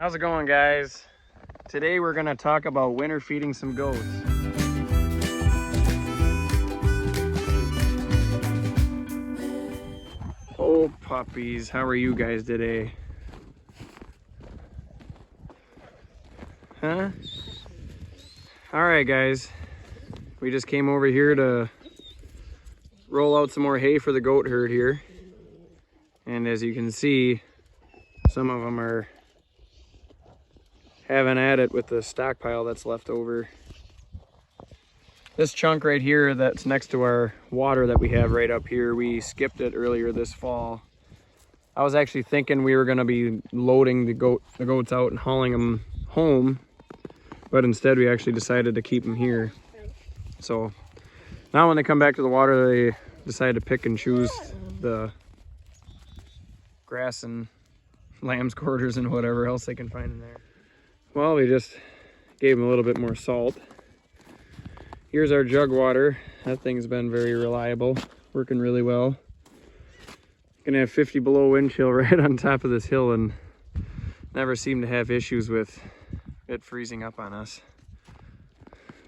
How's it going, guys? Today we're gonna talk about winter feeding some goats. Oh puppies, how are you guys today? Huh? Alright guys, we just came over here to roll out some more hay for the goat herd here. And as you can see, some of them are having at it with the stockpile that's left over. This chunk right here that's next to our water that we have right up here, we skipped it earlier this fall. I was actually thinking we were going to be loading the goats out and hauling them home, but instead we actually decided to keep them here. So now when they come back to the water, they decide to pick and choose the grass and lamb's quarters and whatever else they can find in there. Well, we just gave them a little bit more salt. Here's our jug water. That thing's been very reliable, working really well. Gonna have 50 below wind chill right on top of this hill and never seem to have issues with it freezing up on us.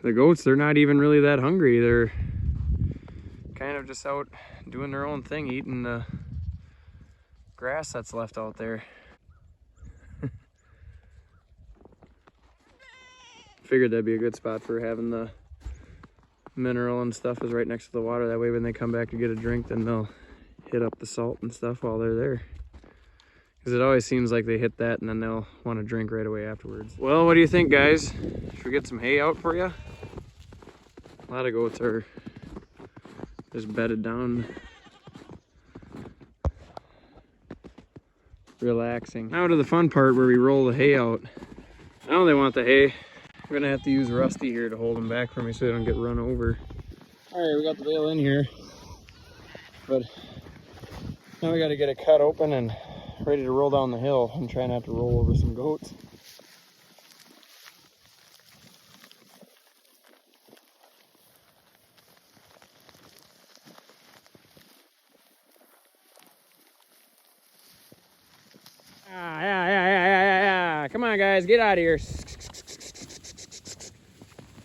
The goats, they're not even really that hungry. They're kind of just out doing their own thing, eating the grass that's left out there. Figured that'd be a good spot for having the mineral and stuff is right next to the water. That way when they come back to get a drink, then they'll hit up the salt and stuff while they're there. Because it always seems like they hit that and then they'll want to drink right away afterwards. Well, what do you think, guys? Should we get some hay out for you? A lot of goats are just bedded down, relaxing. Now to the fun part where we roll the hay out. Now they want the hay. I'm gonna have to use Rusty here to hold them back for me so they don't get run over. All right, we got the bale in here, but now we got to get it cut open and ready to roll down the hill and try not to roll over some goats. Yeah. Come on, guys, get out of here.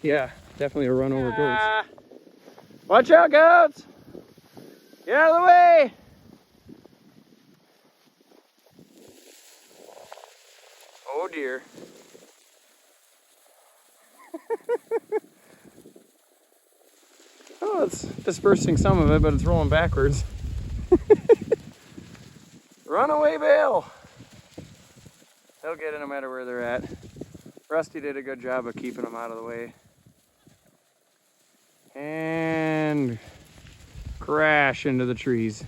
Yeah, definitely a run over goats. Watch out, goats! Get out of the way! Oh dear. Oh, it's dispersing some of it, but it's rolling backwards. Runaway bale! They'll get it no matter where they're at. Rusty did a good job of keeping them out of the way. And crash into the trees.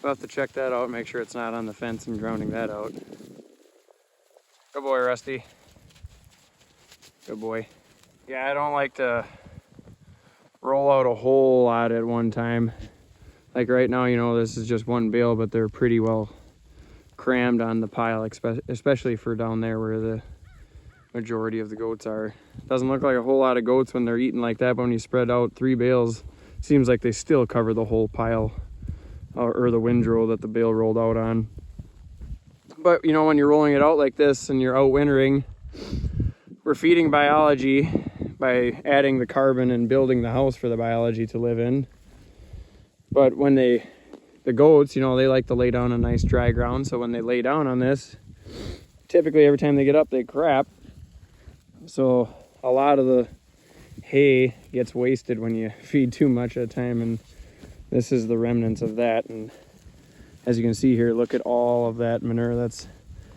We'll have to check that out, make sure it's not on the fence and grounding that out. Good boy, Rusty. Good boy. Yeah, I don't like to roll out a whole lot at one time. Like right now, you know, this is just one bale, but they're pretty well crammed on the pile, especially for down there where the majority of the goats are. Doesn't look like a whole lot of goats when they're eating like that, but when you spread out 3 bales, it seems like they still cover the whole pile or the windrow that the bale rolled out on. But you know, when you're rolling it out like this and you're out wintering, we're feeding biology by adding the carbon and building the house for the biology to live in. But when the goats, you know, they like to lay down on nice dry ground, so when they lay down on this, typically every time they get up they crap. So a lot of the hay gets wasted when you feed too much at a time, and this is the remnants of that. And as you can see here, look at all of that manure that's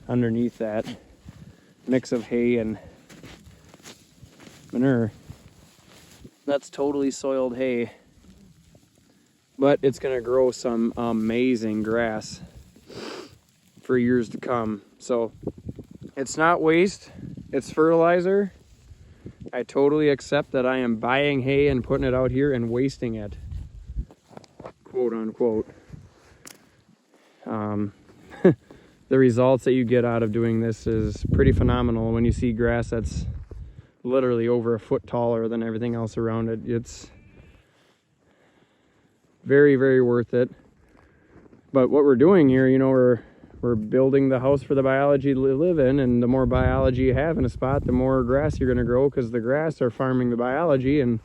underneath that mix of hay and manure. That's totally soiled hay, but it's gonna grow some amazing grass for years to come. So it's not waste, it's fertilizer. I totally accept that I am buying hay and putting it out here and wasting it, quote unquote. The results that you get out of doing this is pretty phenomenal. When you see grass that's literally over a foot taller than everything else around it, it's very, very worth it. But what we're doing here, you know, we're we're building the house for the biology to live in, and the more biology you have in a spot, the more grass you're going to grow, because the grass are farming the biology, and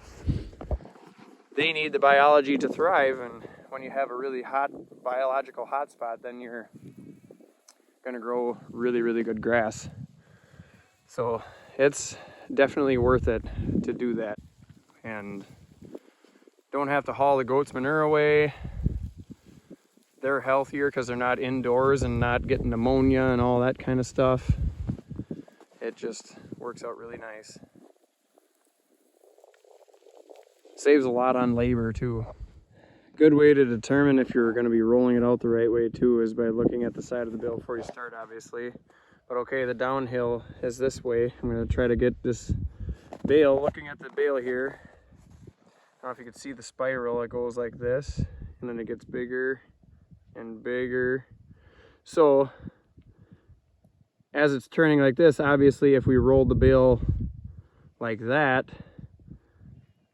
they need the biology to thrive. And when you have a really hot biological hot spot, then you're going to grow really, really good grass. So it's definitely worth it to do that. And don't have to haul the goat's manure away. They're healthier because they're not indoors and not getting pneumonia and all that kind of stuff. It just works out really nice. Saves a lot on labor too. Good way to determine if you're going to be rolling it out the right way too is by looking at the side of the bale before you start, obviously. But okay, the downhill is this way. I'm going to try to get this bale, looking at the bale here. I don't know if you can see the spiral. It goes like this, and then it gets bigger and bigger. So as it's turning like this, obviously if we rolled the bale like that,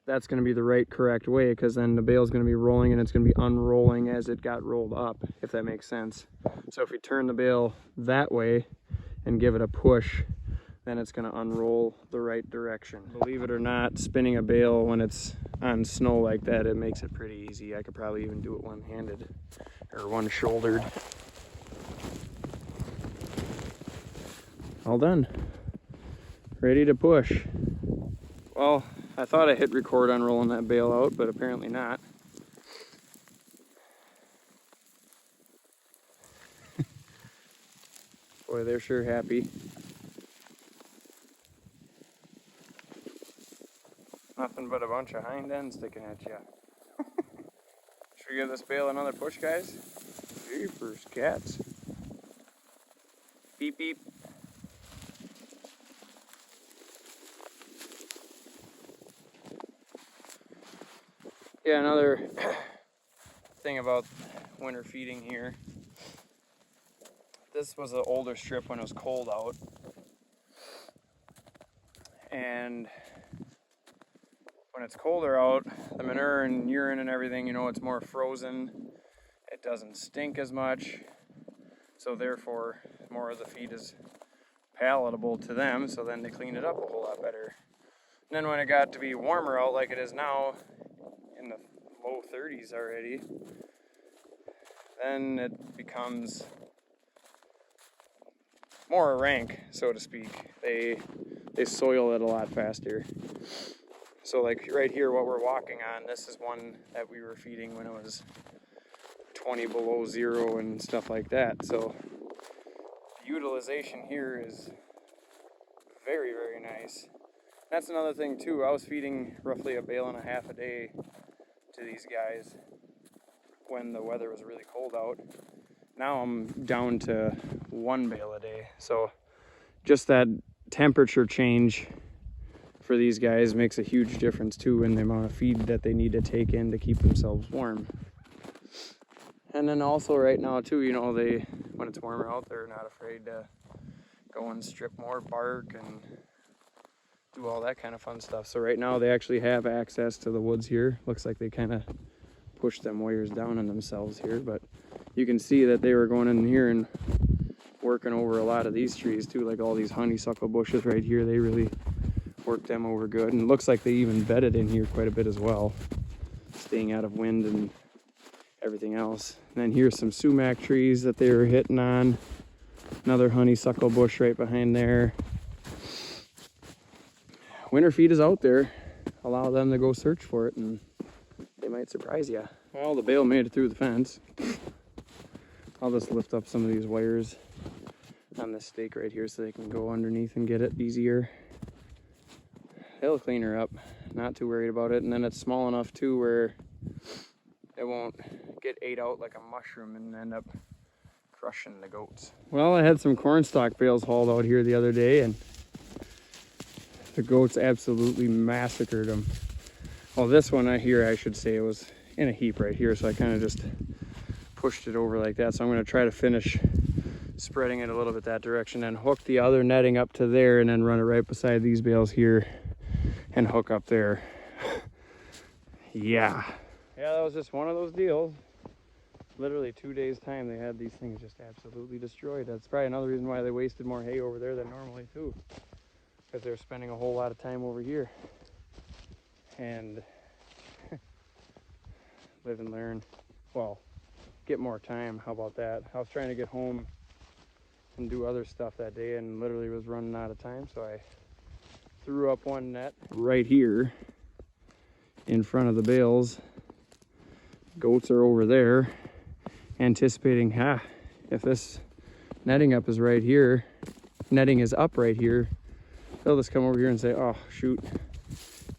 that's going to be the right correct way, because then the bale is going to be rolling and it's going to be unrolling as it got rolled up, if that makes sense. So if we turn the bale that way and give it a push, then it's going to unroll the right direction. Believe it or not, spinning a bale when it's on snow like that, it makes it pretty easy. I could probably even do it one-handed or one-shouldered. All done. Ready to push. Well, I thought I hit record on rolling that bale out, but apparently not. Boy, they're sure happy. Nothing but a bunch of hind ends sticking at you. Should we give this bale another push, guys? Jeepers, cats. Beep, beep. Yeah, another thing about winter feeding here. This was an older strip when it was cold out. And when it's colder out, the manure and urine and everything, you know, it's more frozen. It doesn't stink as much. So therefore, more of the feed is palatable to them. So then they clean it up a whole lot better. And then when it got to be warmer out like it is now, in the low 30s already, then it becomes more rank, so to speak. They soil it a lot faster. So like right here, what we're walking on, this is one that we were feeding when it was 20 below zero and stuff like that. So the utilization here is very, very nice. That's another thing too. I was feeding roughly a bale and a half a day to these guys when the weather was really cold out. Now I'm down to 1 bale a day. So just that temperature change for these guys makes a huge difference too in the amount of feed that they need to take in to keep themselves warm. And then also right now too, you know, when it's warmer out, they're not afraid to go and strip more bark and do all that kind of fun stuff. So right now they actually have access to the woods here. Looks like they kind of pushed them wires down on themselves here, but you can see that they were going in here and working over a lot of these trees too, like all these honeysuckle bushes right here. They really worked them over good, and it looks like they even bedded in here quite a bit as well, staying out of wind and everything else. And then here's some sumac trees that they were hitting on. Another honeysuckle bush right behind there. Winter feed is out there. Allow them to go search for it and they might surprise you. Well, the bale made it through the fence. I'll just lift up some of these wires on this stake right here so they can go underneath and get it easier. They'll clean her up, not too worried about it. And then it's small enough too where it won't get ate out like a mushroom and end up crushing the goats. Well, I had some corn stalk bales hauled out here the other day and the goats absolutely massacred them. Well, this one I should say, it was in a heap right here, so I kind of just pushed it over like that. So I'm going to try to finish spreading it a little bit that direction and hook the other netting up to there and then run it right beside these bales here and hook up there. Yeah, that was just one of those deals. literally 2 days time, they had these things just absolutely destroyed. That's probably another reason why they wasted more hay over there than normally too, because they're spending a whole lot of time over here. And live and learn. Well, get more time. How about that? I was trying to get home and do other stuff that day and literally was running out of time, so I threw up one net right here in front of the bales. Goats are over there, anticipating, if this netting up is right here, netting is up right here, they'll just come over here and say, oh shoot,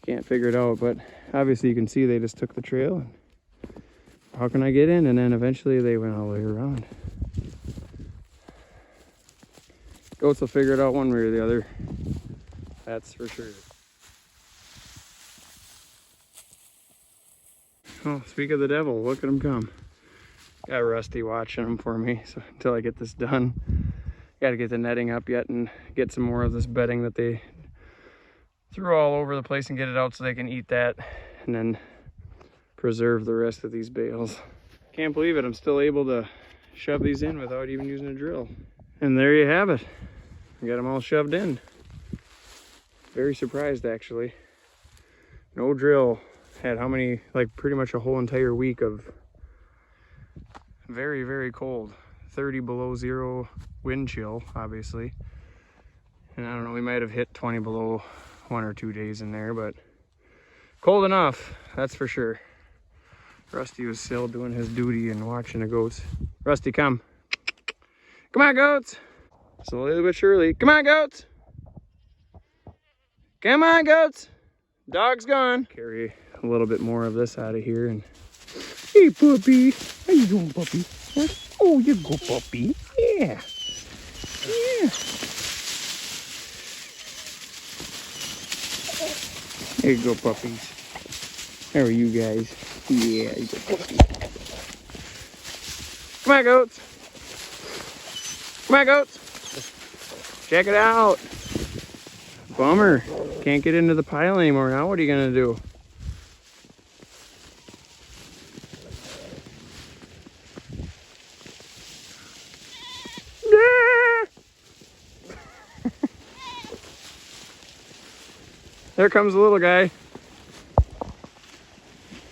can't figure it out. But obviously you can see they just took the trail and how can I get in? And then eventually they went all the way around. Goats will figure it out one way or the other, that's for sure. Oh, speak of the devil, look at him come. Got Rusty watching him for me, so until I get this done. Got to get the netting up yet and get some more of this bedding that they threw all over the place and get it out so they can eat that and then preserve the rest of these bales. Can't believe it, I'm still able to shove these in without even using a drill. And there you have it. I got them all shoved in. Very surprised actually. No drill. Had how many, like pretty much a whole entire week of very, very cold. 30 below zero wind chill, obviously. And I don't know, we might have hit 20 below 1 or 2 days in there, but cold enough, that's for sure. Rusty was still doing his duty and watching the goats. Rusty, come. Come on, goats. Slowly but surely. Come on, goats. Come on, goats. Dog's gone. Carry a little bit more of this out of here. And hey, puppy. How you doing, puppy? Huh? Oh, you go, puppy. Yeah. Yeah. There you go, puppies. How are you guys? Yeah, you go, puppy. Come on, goats. Come on, goats. Check it out. Bummer. Can't get into the pile anymore. Now what are you gonna do? There comes the little guy.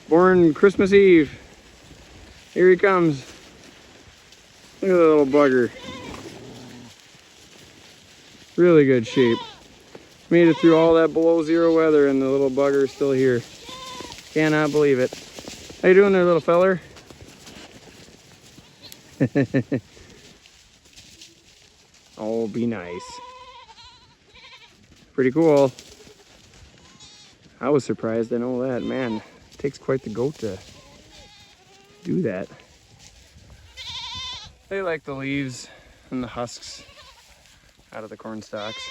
Born Christmas Eve. Here he comes. Look at that little bugger. Really good shape. Made it through all that below zero weather and the little bugger is still here. Cannot believe it. How you doing there, little feller? Oh, be nice. Pretty cool. I was surprised, I know that. Man, it takes quite the goat to do that. They like the leaves and the husks out of the corn stalks.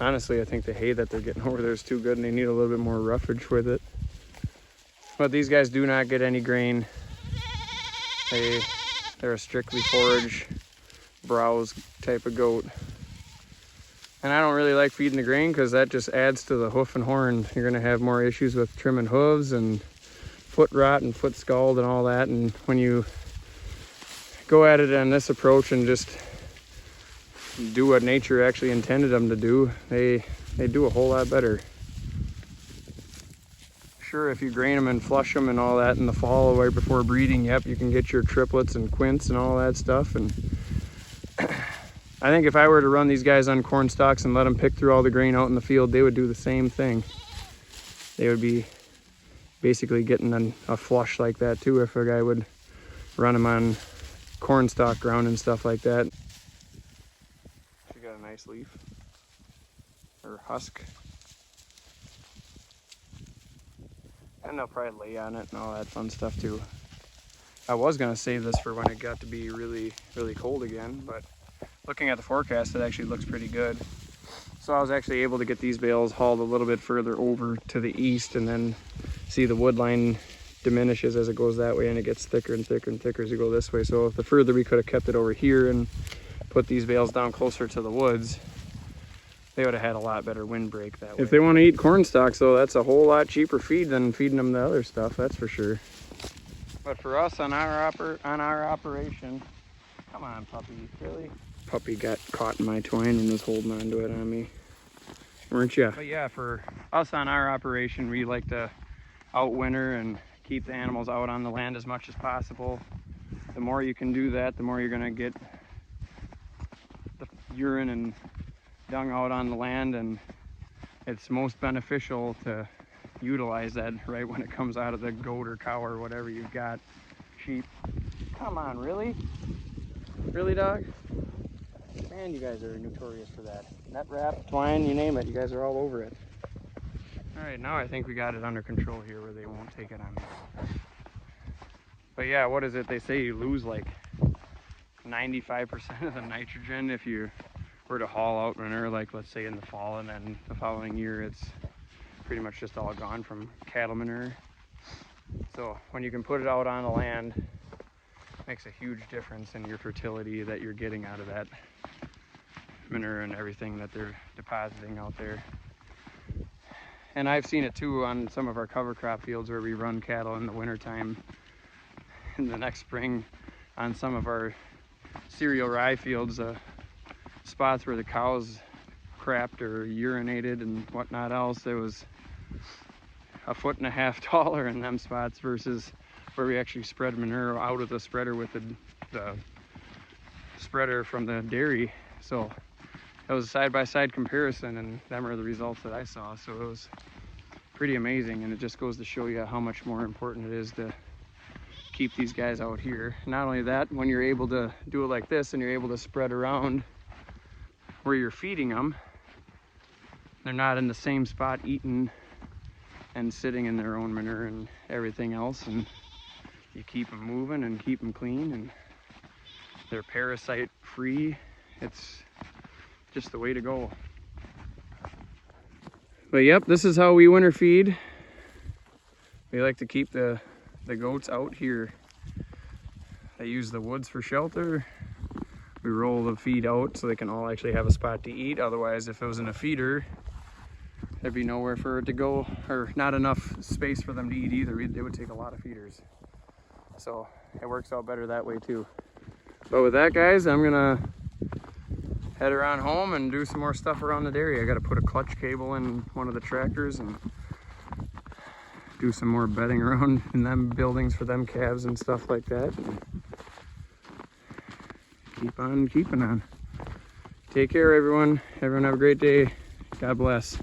Honestly, I think the hay that they're getting over there is too good and they need a little bit more roughage with it. But these guys do not get any grain. They're a strictly forage, browse type of goat. And I don't really like feeding the grain because that just adds to the hoof and horn. You're gonna have more issues with trimming hooves and foot rot and foot scald and all that. And when you go at it on this approach and just do what nature actually intended them to do, they do a whole lot better. Sure, if you grain them and flush them and all that in the fall right before breeding, yep, you can get your triplets and quints and all that stuff. And I think if I were to run these guys on corn stalks and let them pick through all the grain out in the field, they would do the same thing. They would be basically getting a flush like that too if a guy would run them on corn stalk ground and stuff like that. She got a nice leaf or husk. And they'll probably lay on it and all that fun stuff too. I was gonna save this for when it got to be really, really cold again, but looking at the forecast, it actually looks pretty good. So I was actually able to get these bales hauled a little bit further over to the east and then see the wood line diminishes as it goes that way and it gets thicker and thicker and thicker as you go this way. So the further we could have kept it over here and put these bales down closer to the woods, they would have had a lot better windbreak that way. If they want to eat corn stalks, though, that's a whole lot cheaper feed than feeding them the other stuff, that's for sure. But for us on our operation, come on, puppy, really? Puppy got caught in my twine and was holding on to it on me, weren't you? But yeah, for us on our operation, we like to outwinter and keep the animals out on the land as much as possible. The more you can do that, the more you're gonna get the urine and dung out on the land, and it's most beneficial to utilize that right when it comes out of the goat or cow or whatever you've got. Sheep. Come on, really? Really, dog? Man, you guys are notorious for that. Net wrap, twine, you name it, you guys are all over it. Alright, now I think we got it under control here where they won't take it on me. But yeah, what is it? They say you lose like 95% of the nitrogen if you were to haul out manure, like let's say in the fall, and then the following year it's pretty much just all gone from cattle manure. So when you can put it out on the land, it makes a huge difference in your fertility that you're getting out of that manure and everything that they're depositing out there. And I've seen it too on some of our cover crop fields where we run cattle in the wintertime. In the next spring on some of our cereal rye fields, spots where the cows crapped or urinated and whatnot else, it was 1.5 feet taller in them spots versus where we actually spread manure out of the spreader with the spreader from the dairy. So it was a side-by-side comparison, and them are the results that I saw. So it was pretty amazing, and it just goes to show you how much more important it is to keep these guys out here. Not only that, when you're able to do it like this and you're able to spread around where you're feeding them, they're not in the same spot eating and sitting in their own manure and everything else, and you keep them moving and keep them clean, and they're parasite free. It's just the way to go. But yep, this is how we winter feed. We like to keep the goats out here. They use the woods for shelter. We roll the feed out so they can all actually have a spot to eat. Otherwise, if it was in a feeder, there'd be nowhere for it to go, or not enough space for them to eat either. They would take a lot of feeders. So it works out better that way too. But with that, guys, I'm gonna head around home and do some more stuff around the dairy. I gotta put a clutch cable in one of the tractors and do some more bedding around in them buildings for them calves and stuff like that. And keep on keeping on. Take care, everyone. Everyone have a great day. God bless.